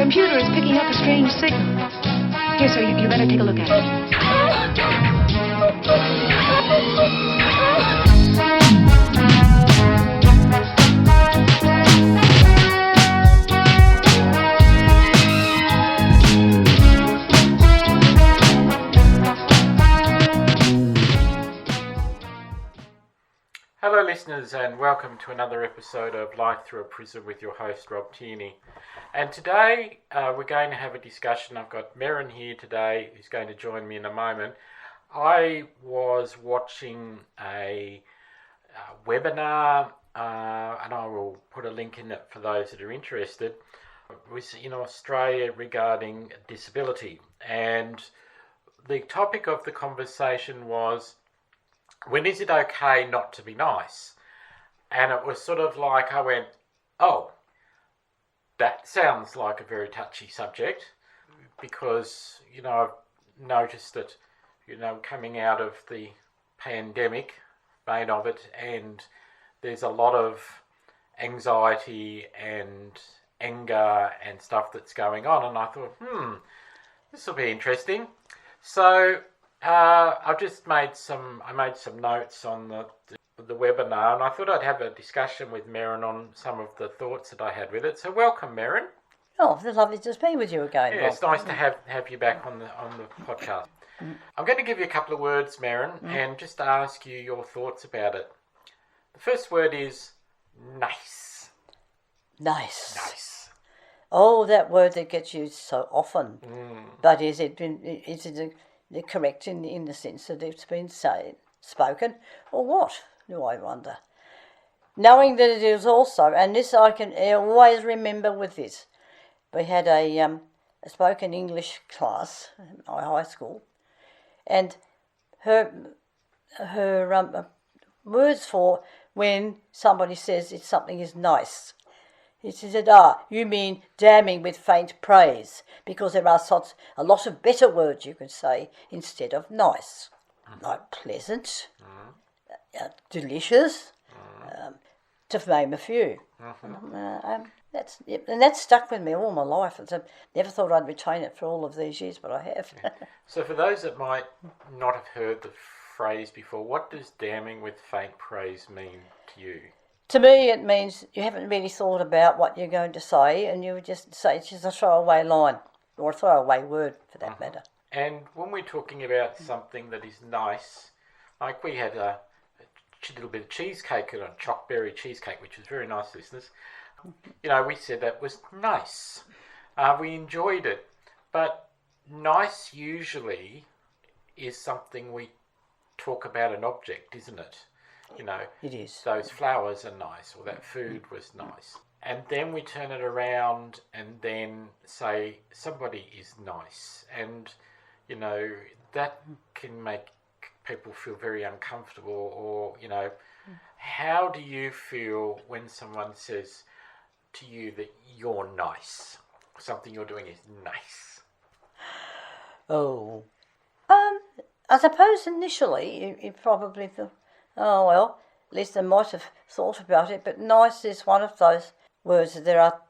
computer is picking up a strange signal. Here, sir, you better take a look at it. Hello listeners, and welcome to another episode of Life Through a Prism with your host Rob Tierney. And today we're going to have a discussion. I've got Merrin here today who's going to join me in a moment. I was watching a webinar, and I will put a link in it for those that are interested. It was in Australia regarding disability, and the topic of the conversation was, when is it okay not to be nice? And it was sort of like I went, oh, that sounds like a very touchy subject, because, I've noticed that, coming out of the pandemic vein of it, and there's a lot of anxiety and anger and stuff that's going on. And I thought, this will be interesting. So I made some notes on the webinar, and I thought I'd have a discussion with Merrin on some of the thoughts that I had with it. So welcome, Merrin. Oh, it's lovely to be with you again, Yeah, Bob. it's nice to have you back on the podcast. I'm going to give you a couple of words, Merrin, and just ask you your thoughts about it. The first word is nice. Nice. Oh, that word that gets used so often. But is it correct in the sense that it's been spoken, or what, do I wonder? Knowing that it is also, and this I can always remember with this, we had a spoken English class in my high school, and her words for when somebody says something is nice. He said, you mean damning with faint praise, because there are a lot of better words you could say instead of nice, like pleasant, delicious, to name a few. That's stuck with me all my life. I never thought I'd retain it for all of these years, but I have. So for those that might not have heard the phrase before, what does damning with faint praise mean to you? To me, it means you haven't really thought about what you're going to say, and you would just say it's just a throwaway line, or a throwaway word for that matter. And when we're talking about something that is nice, like we had a little bit of cheesecake, a chockberry cheesecake, which was very nice, listeners. We said that was nice. We enjoyed it. But nice usually is something we talk about an object, isn't it? It is. Those flowers are nice, or that food was nice. And then we turn it around and then say somebody is nice. And, that can make people feel very uncomfortable, or, how do you feel when someone says to you that you're nice? Something you're doing is nice. Oh. I suppose initially you probably thought, oh, well, at least I might have thought about it, but nice is one of those words that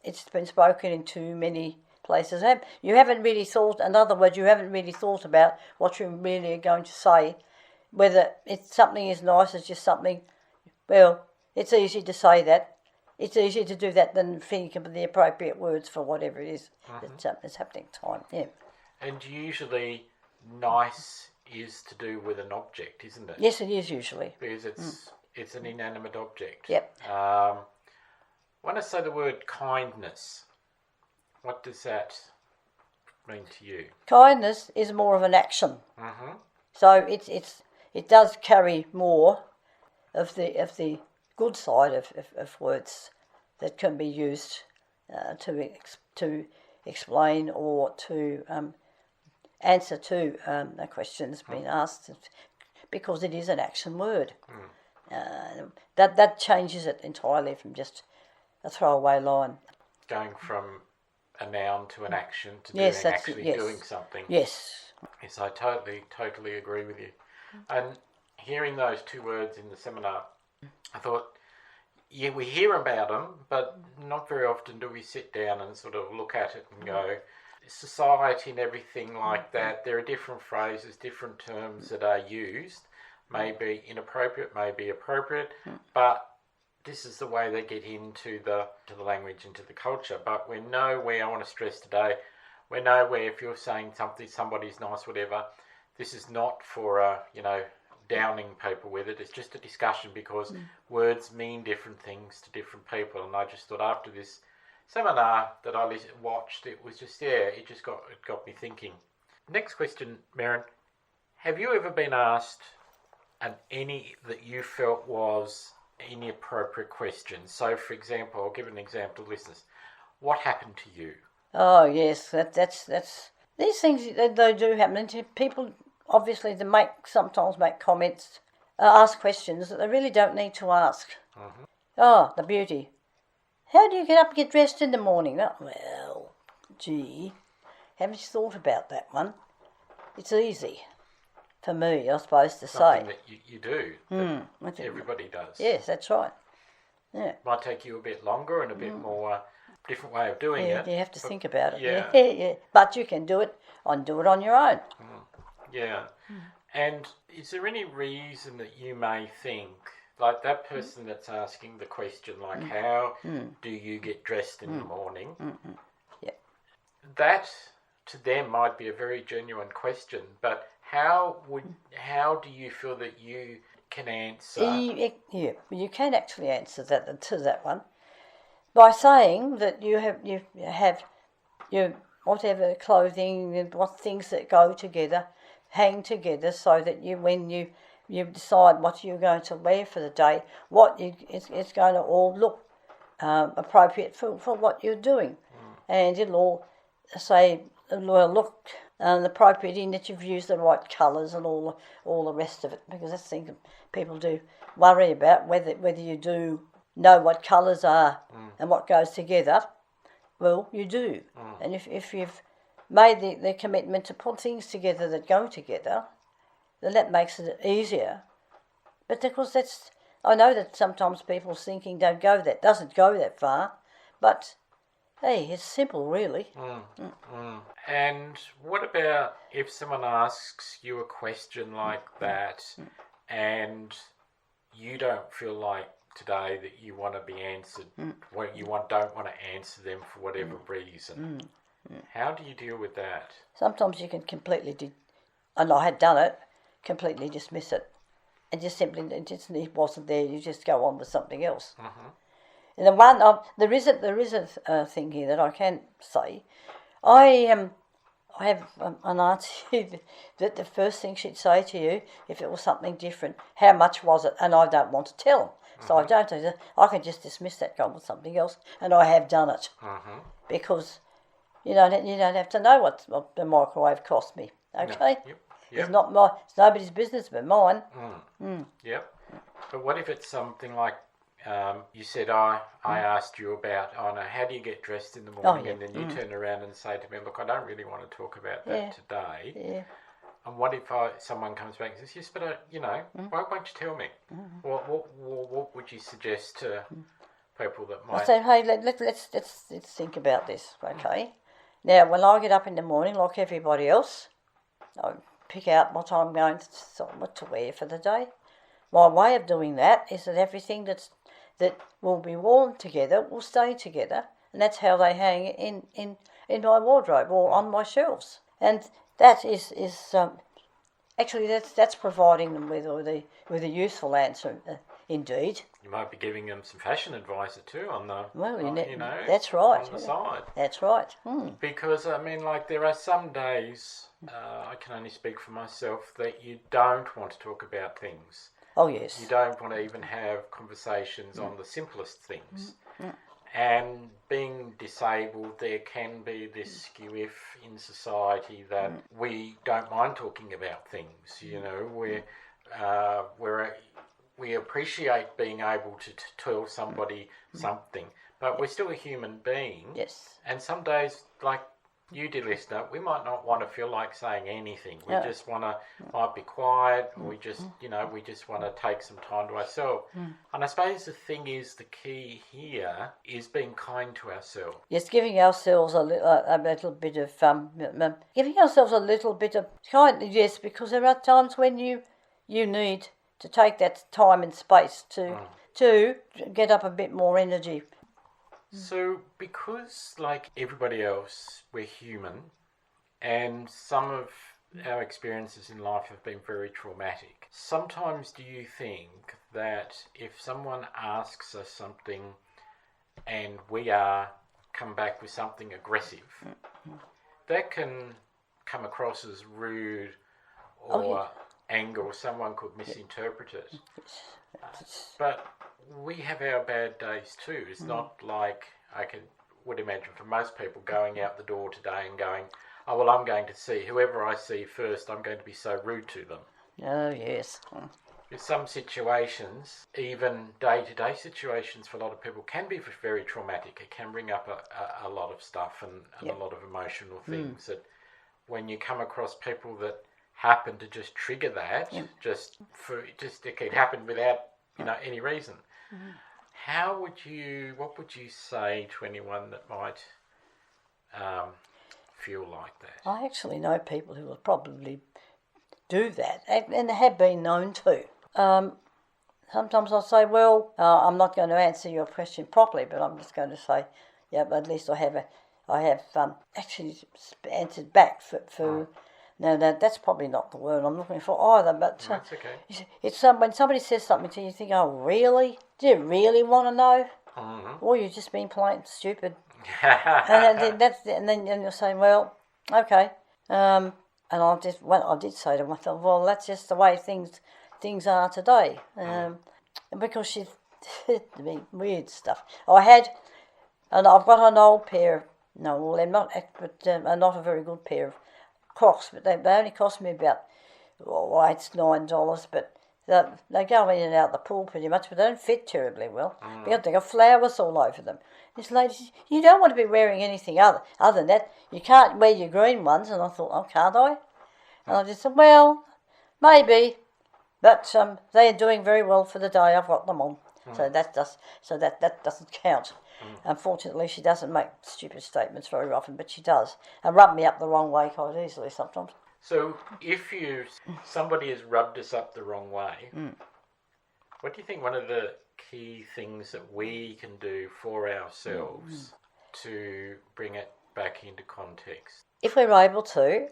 it's been spoken in too many places. You haven't really thought, in other words, you haven't really thought about what you really are going to say, whether it's something is nice as just something, well, it's easy to say that. It's easier to do that than think of the appropriate words for whatever it is that's happening at the time, yeah. And usually nice is to do with an object, isn't it? Yes, it is usually. Because it's an inanimate object. Yep. When I say the word kindness, what does that mean to you? Kindness is more of an action. So it does carry more of the good side of words that can be used to explain or to answer to a question that's been asked, because it is an action word. That changes it entirely from just a throwaway line. Going from a noun to an action to doing something. Yes. Yes, I totally agree with you. And hearing those two words in the seminar, I thought yeah, we hear about them, but not very often do we sit down and sort of look at it and go, society and everything like that, there are different phrases, different terms that are used, maybe inappropriate, maybe appropriate, but this is the way they get into the language, into the culture. But we're nowhere, I want to stress today, we're nowhere if you're saying something, somebody's nice, whatever, this is not for, downing people with it. It's just a discussion because words mean different things to different people. And I just thought after this seminar that I watched, it was just, it got me thinking. Next question, Merryn. Have you ever been asked any that you felt was inappropriate question? So, for example, I'll give an example to listeners. What happened to you? Oh yes, that's these things they do happen. And people obviously sometimes make comments, ask questions that they really don't need to ask. Mm-hmm. Oh, the beauty. How do you get up and get dressed in the morning? Oh, well, gee, haven't you thought about that one? It's easy for me, I suppose, to Something say. that you do. That everybody does. Yes, that's right. Yeah. Might take you a bit longer and a bit more different way of doing it. You have to think about it. Yeah. Yeah. But you can do it on your own. Yeah. And is there any reason that you may think, like that person that's asking the question, like how do you get dressed in the morning? Yeah. That to them might be a very genuine question, but how do you feel that you can answer? You can actually answer that one by saying that you have your whatever clothing and what things that go together, hang together, so that when you decide what you're going to wear for the day, it's going to all look appropriate for what you're doing, and it'll all say look appropriate in that you've used the right colours and all the rest of it, because that's the thing people do worry about, whether you do know what colours are and what goes together. Well, you do, and if you've made the commitment to put things together that go together, then that makes it easier. But of course, I know that sometimes people's thinking doesn't go that far, but hey, it's simple, really. And what about if someone asks you a question like that, and you don't feel like today that you want to be answered, don't want to answer them for whatever reason? How do you deal with that? Sometimes you can completely, and I had done it, completely dismiss it, and just simply it wasn't there. You just go on with something else. And there is a thing here that I can say. I have an auntie that the first thing she'd say to you, if it was something different, how much was it? And I don't want to tell them. So I don't do that. I can just dismiss that, go with something else, and I have done it. Because you don't have to know what the microwave cost me. Okay? No. Yep. It's nobody's business but mine. Yep. But what if it's something like you said, I asked you about, how do you get dressed in the morning? And then you turn around and say to me, look, I don't really want to talk about that today. Yeah. And what if someone comes back and says, yes, but why won't you tell me? What would you suggest to people that might? I say, hey, let's think about this, okay? Now, when I get up in the morning, like everybody else, I pick out what I'm going to wear for the day. My way of doing that is that everything that will be worn together will stay together, and that's how they hang in my wardrobe or on my shelves. And that is actually that's providing them with a useful answer, indeed. You might be giving them some fashion advice too on the that's right. on the side. That's right. Because there are some days I can only speak for myself that you don't want to talk about things. Oh yes. You don't want to even have conversations on the simplest things. And being disabled, there can be this skew in society that we don't mind talking about things. We appreciate being able to tell somebody something, but we're still a human being. Yes. And some days, like you, dear listener, we might not want to feel like saying anything. We No. just want to might be quiet. We just, we just want to take some time to ourselves. And I suppose the thing is, the key here is being kind to ourselves. Yes, giving ourselves a little bit of giving ourselves a little bit of kindness. Yes, because there are times when you need to take that time and space to get up a bit more energy. So, because like everybody else, we're human, and some of our experiences in life have been very traumatic. Sometimes do you think that if someone asks us something and we come back with something aggressive, that can come across as rude or anger, or someone could misinterpret it? But we have our bad days too. It's not like would imagine for most people going out the door today and going, oh, well, I'm going to see whoever I see first, I'm going to be so rude to them. Oh, yes. In some situations, even day-to-day situations for a lot of people can be very traumatic. It can bring up a lot of stuff and a lot of emotional things that when you come across people that happen to just trigger that, it can happen without any reason. What would you say to anyone that might feel like that? I actually know people who will probably do that, and have been known to. Sometimes I'll say, well, I'm not going to answer your question properly, but I'm just going to say, yeah, but at least I have actually answered back for no, that's probably not the word I'm looking for either. But That's okay. It's when somebody says something to you, you think, oh, really? Do you really want to know? Or you're just being plain stupid. And then you're saying, well, okay. And I did say to myself, well, that's just the way things are today. Because she's weird stuff. I've got an old pair. They're not, but not a very good pair of Crocs, but they only cost me about $8-9, but they go in and out the pool pretty much, but they don't fit terribly well because they got flowers all over them. This lady says, you don't want to be wearing anything other than that. You can't wear your green ones, and I thought, oh, can't I? And I just said, well, maybe, but they are doing very well for the day. I've got them on, so that doesn't count. Unfortunately, she doesn't make stupid statements very often, but she does, and rub me up the wrong way quite easily sometimes. So, if somebody has rubbed us up the wrong way, what do you think one of the key things that we can do for ourselves to bring it back into context? If we're able to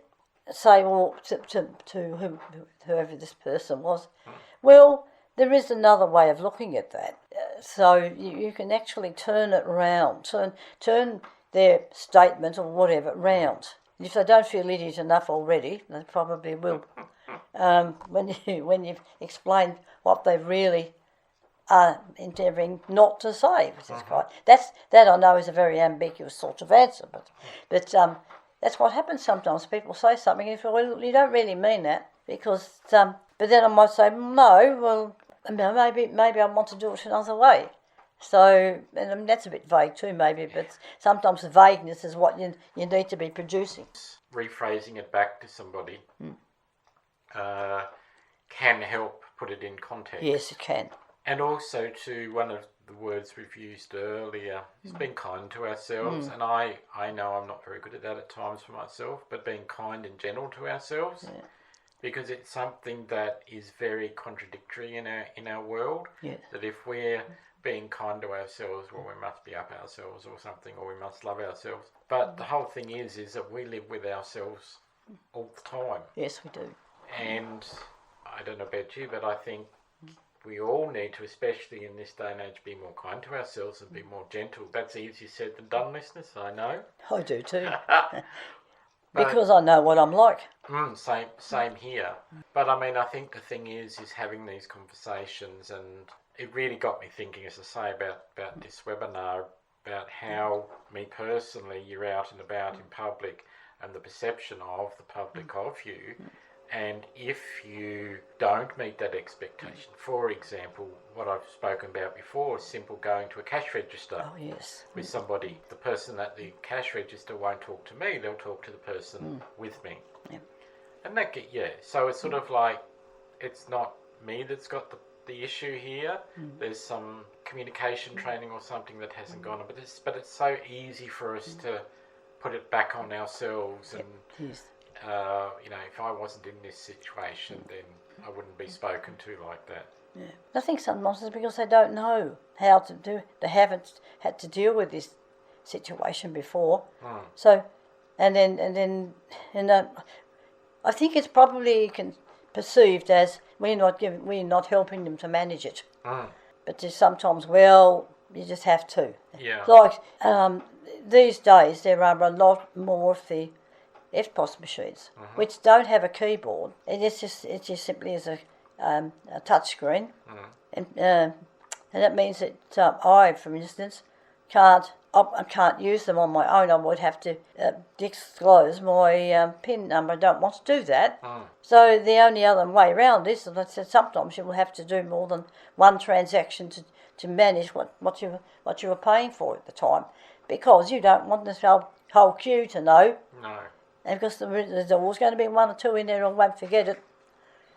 say, well, to whoever this person was, well, there is another way of looking at that. So you can actually turn it round, turn their statement or whatever round. If they don't feel idiot enough already, they probably will. When you've explained what they really are endeavouring not to say, which is quite that I know is a very ambiguous sort of answer, but that's what happens sometimes. People say something and you feel, well, you don't really mean that because. But then I might say, no, well, maybe I want to do it another way. So, and that's a bit vague too, maybe, but sometimes the vagueness is what you need to be producing. Rephrasing it back to somebody can help put it in context. Yes, it can. And also to one of the words we've used earlier, is being kind to ourselves. And I know I'm not very good at that at times for myself, but being kind in general to ourselves. Yeah. Because it's something that is very contradictory in our world. Yes. That if we're being kind to ourselves, well, we must be up ourselves or something, or we must love ourselves. But the whole thing is that we live with ourselves all the time. Yes, we do. And I don't know about you, but I think we all need to, especially in this day and age, be more kind to ourselves and be more gentle. That's easier said than done, listeners, I know. I do too. Because I know what I'm like. Same here. But I mean, I think the thing is having these conversations, and it really got me thinking, as I say, about this webinar, about how, me personally, you're out and about in public, and the perception of the public of you, And if you don't meet that expectation, for example, what I've spoken about before is simple going to a cash register Oh, yes. with somebody. The person at the cash register won't talk to me, they'll talk to the person with me. Yep. And so it's sort of like, it's not me that's got the issue here. There's some communication training or something that hasn't gone on, but it's so easy for us to put it back on ourselves and Yes. if I wasn't in this situation, then I wouldn't be spoken to like that. Yeah. I think sometimes it's because they don't know how to do. They haven't had to deal with this situation before. So, and I think it's probably perceived as we're not helping them to manage it. But just sometimes, you just have to. Yeah. Like these days, there are a lot more of the EFTPOS machines, which don't have a keyboard. It's just simply as a touch screen, and that means that I, for instance, I can't use them on my own. I would have to disclose my PIN number. I don't want to do that. So the only other way around is that sometimes you will have to do more than one transaction to manage what you were paying for at the time, because you don't want this whole queue to know. No. And because there's always going to be one or two in there who won't forget it.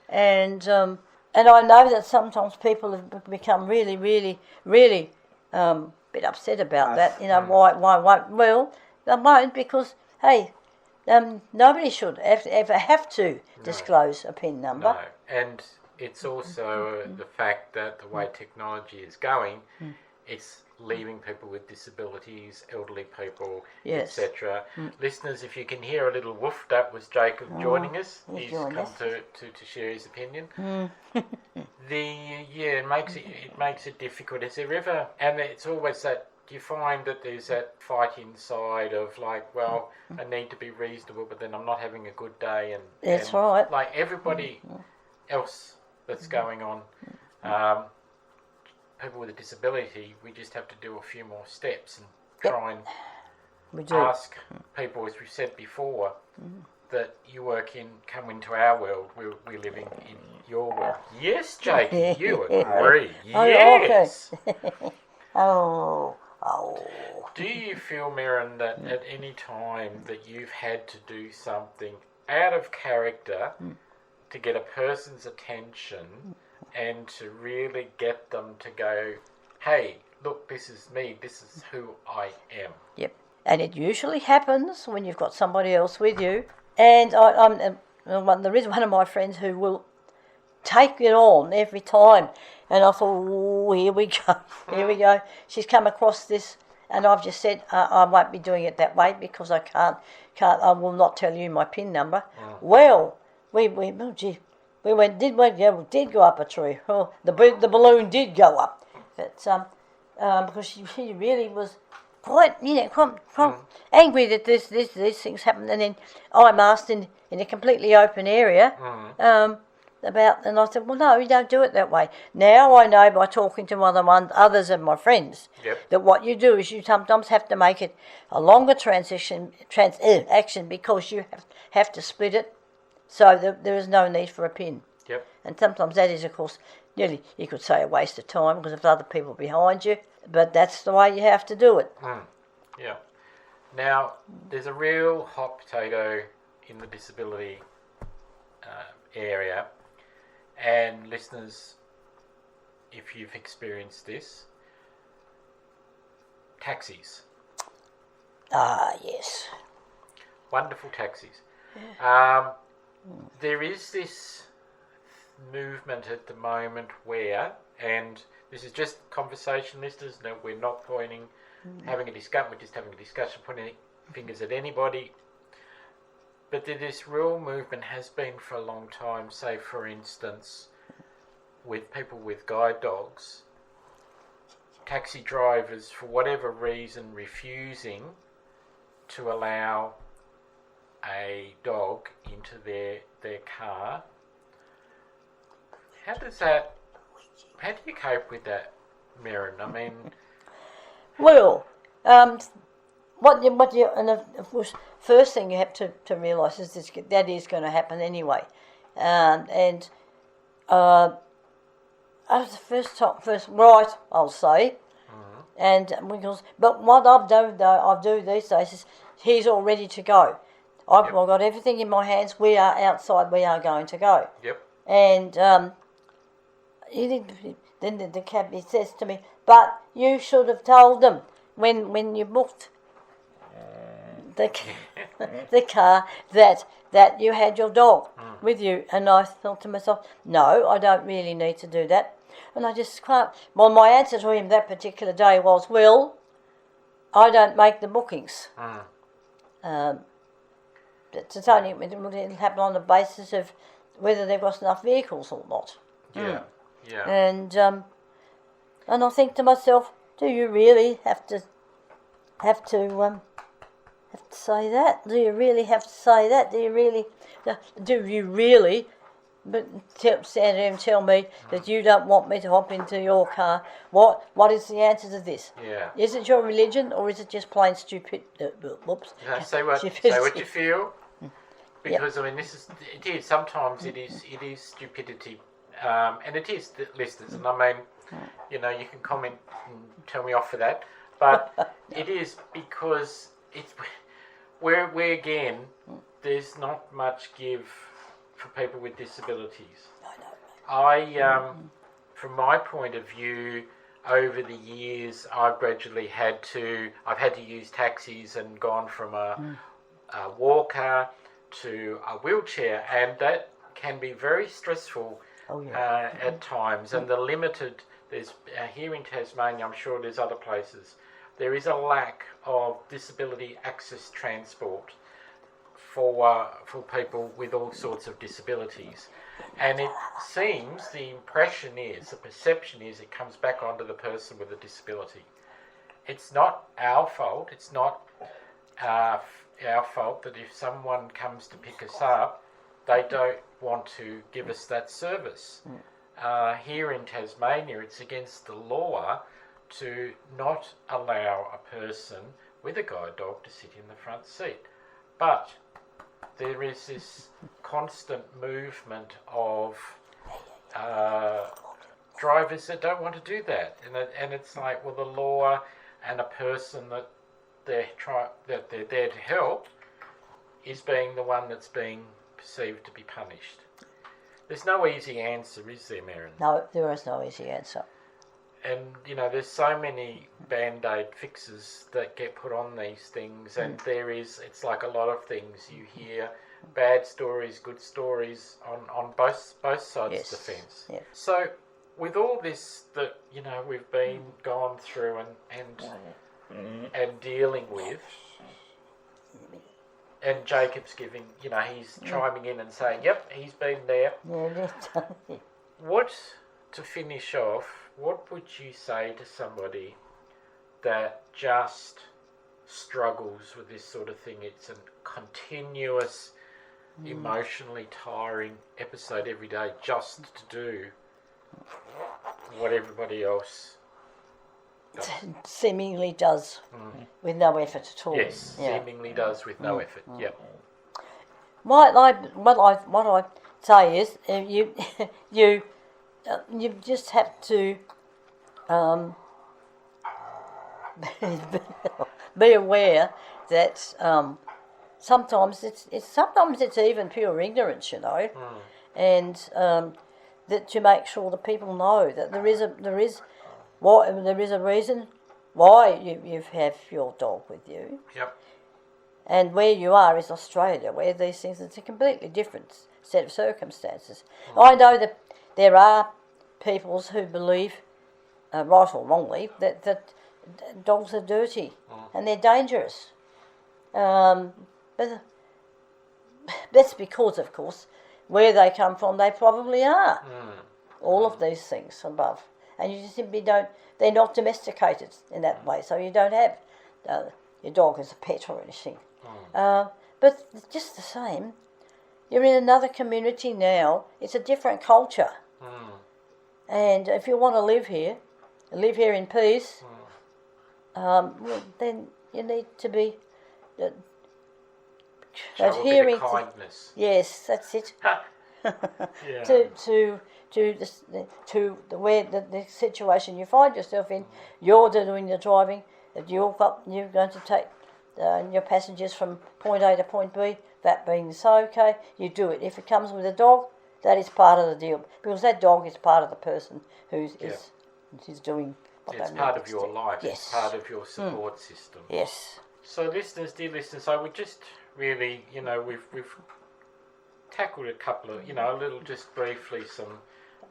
And I know that sometimes people have become really, really, really bit upset about that. Why? Well, they won't, because, hey, nobody should ever have to disclose a PIN number. No, and it's also the fact that the way technology is going, it's leaving people with disabilities, elderly people, Yes. etc. Listeners, if you can hear a little woof, that was Jacob joining us. He's joined come us. to share his opinion. It makes it difficult. Is there ever, and it's always that, do you find that there's that fight inside of like, well, I need to be reasonable, but then I'm not having a good day, and That's right. Like everybody else that's going on. People with a disability, we just have to do a few more steps and try and We do. ask people, as we've said before, that you come into our world. We're living in your world. Yes, Jake, you agree. Yes. Oh. Do you feel, Mirren, that at any time that you've had to do something out of character to get a person's attention and to really get them to go, hey, look, this is me, this is who I am? Yep. And it usually happens when you've got somebody else with you. And there is one of my friends who will take it on every time. And I thought, oh, here we go. She's come across this, and I've just said, I won't be doing it that way because I I will not tell you my PIN number. Well, we did go up a tree. Oh, the balloon did go up. But because she really was quite angry that these things happened. And then I'm asked in a completely open area about, and I said, well, no, you don't do it that way. Now I know by talking to others of my friends that what you do is you sometimes have to make it a longer transaction because you have to split it, so there is no need for a PIN. Yep. And sometimes that is, of course, nearly, you could say, a waste of time because of other people behind you, but that's the way you have to do it. Yeah. Now, there's a real hot potato in the disability area, and listeners, if you've experienced this, taxis. Ah, yes. Wonderful taxis. There is this movement at the moment where, and this is just conversation, listeners, no, we're not pointing, having a discussion, we're just having a discussion, pointing fingers at anybody, but this real movement has been for a long time. Say, for instance, with people with guide dogs, taxi drivers, for whatever reason, refusing to allow a dog into their car. How do you cope with that, Mirren? I mean, well, and of course, first thing you have to realise is that is going to happen anyway. and after the first right, I'll say, and but what I've done though, I do these days is he's all ready to go. I've got everything in my hands. We are outside. We are going to go. Yep. And then the cabbie says to me, "But you should have told them when you booked the car that you had your dog with you." And I thought to myself, "No, I don't really need to do that." And I just can't. Well, my answer to him that particular day was, "Well, I don't make the bookings." It's only it'll happen on the basis of whether there was enough vehicles or not. Yeah. Yeah. And I think to myself, do you really have to say that? Do you really have to say that? Do you really? But stand there and tell me that you don't want me to hop into your car. What is the answer to this? Yeah. Is it your religion or is it just plain stupid? Whoops. No, say what you feel. Because I mean, it is sometimes it is stupidity, and it is listeners. And I mean, you know, you can comment and tell me off for that, but it is because it's where again there's not much give for people with disabilities. From my point of view, over the years, I've had to use taxis and gone from a walker to a wheelchair, and that can be very stressful at times. And there's here in Tasmania, I'm sure there's other places, there is a lack of disability access transport for people with all sorts of disabilities. And it seems, the perception is it comes back onto the person with a disability. It's not our fault. It's not our fault that if someone comes to pick us up, they don't want to give us that service. Here in Tasmania, it's against the law to not allow a person with a guide dog to sit in the front seat. But there is this constant movement of drivers that don't want to do that, and it's like, well, the law and a person that they're there to help is being the one that's being perceived to be punished. There's no easy answer, is there, Merrin? No, there is no easy answer. And, you know, there's so many Band-Aid fixes that get put on these things, and it's like a lot of things. You hear bad stories, good stories on both sides of the fence. Yes. So, with all this that, you know, we've gone through and dealing with, and Jacob's giving, you know, he's chiming in and saying, yep, he's been there. To finish off, what would you say to somebody that just struggles with this sort of thing? It's a continuous, emotionally tiring episode every day just to do what everybody else does. Seemingly does, with no effort at all. Yes, seemingly does with no effort. Yep. What I say is, you just have to be aware that sometimes it's even pure ignorance, you know, and that to make sure that people know that there is a reason why you have your dog with you. Yep. And where you are is Australia, where these things, it's a completely different set of circumstances. I know that there are peoples who believe, right or wrongly, that dogs are dirty and they're dangerous. But that's because, of course, where they come from, they probably are. All of these things above. And you just simply they're not domesticated in that way, so you don't have your dog as a pet or anything. But just the same, you're in another community now, it's a different culture. And if you want to live here in peace, then you need to be adhering to kindness. Yes, that's it. Yeah. Where the situation you find yourself in, you're doing the driving, that you're going to take your passengers from point A to point B. That being so, okay, you do it. If it comes with a dog, that is part of the deal, because that dog is part of the person who's doing what It's they part need of to your do. life. Yes. It's part of your support system. Yes. So, listeners, dear listeners, I would just really, we've tackled a couple of, a little just briefly some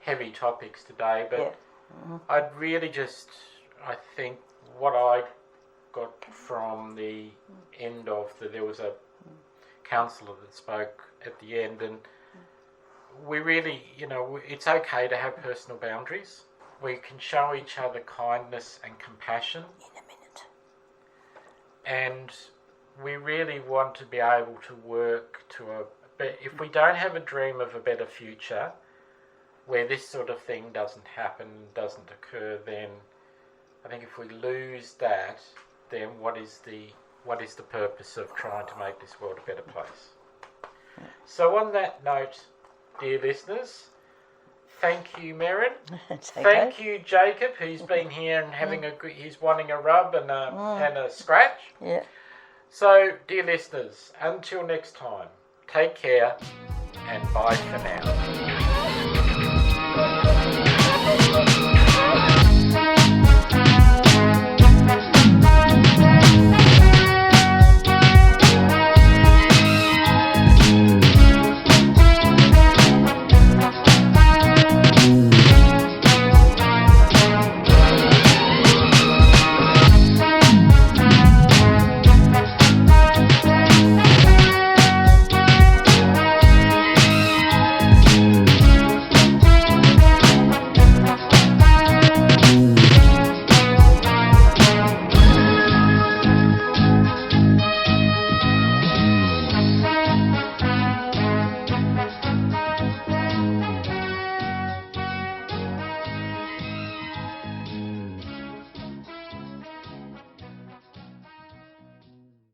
heavy topics today, but I'd really I think what I got from the end of there was a counsellor that spoke at the end, and we really, it's okay to have personal boundaries. We can show each other kindness and compassion. In a minute. And we really want to be able to work if we don't have a dream of a better future where this sort of thing doesn't happen, doesn't occur, then I think if we lose that, then what is the purpose of trying to make this world a better place? So on that note, dear listeners, thank you, Merrin. Thank you, Jacob, who's been here and he's wanting a rub and a scratch. Yeah. So, dear listeners, until next time, take care and bye for now.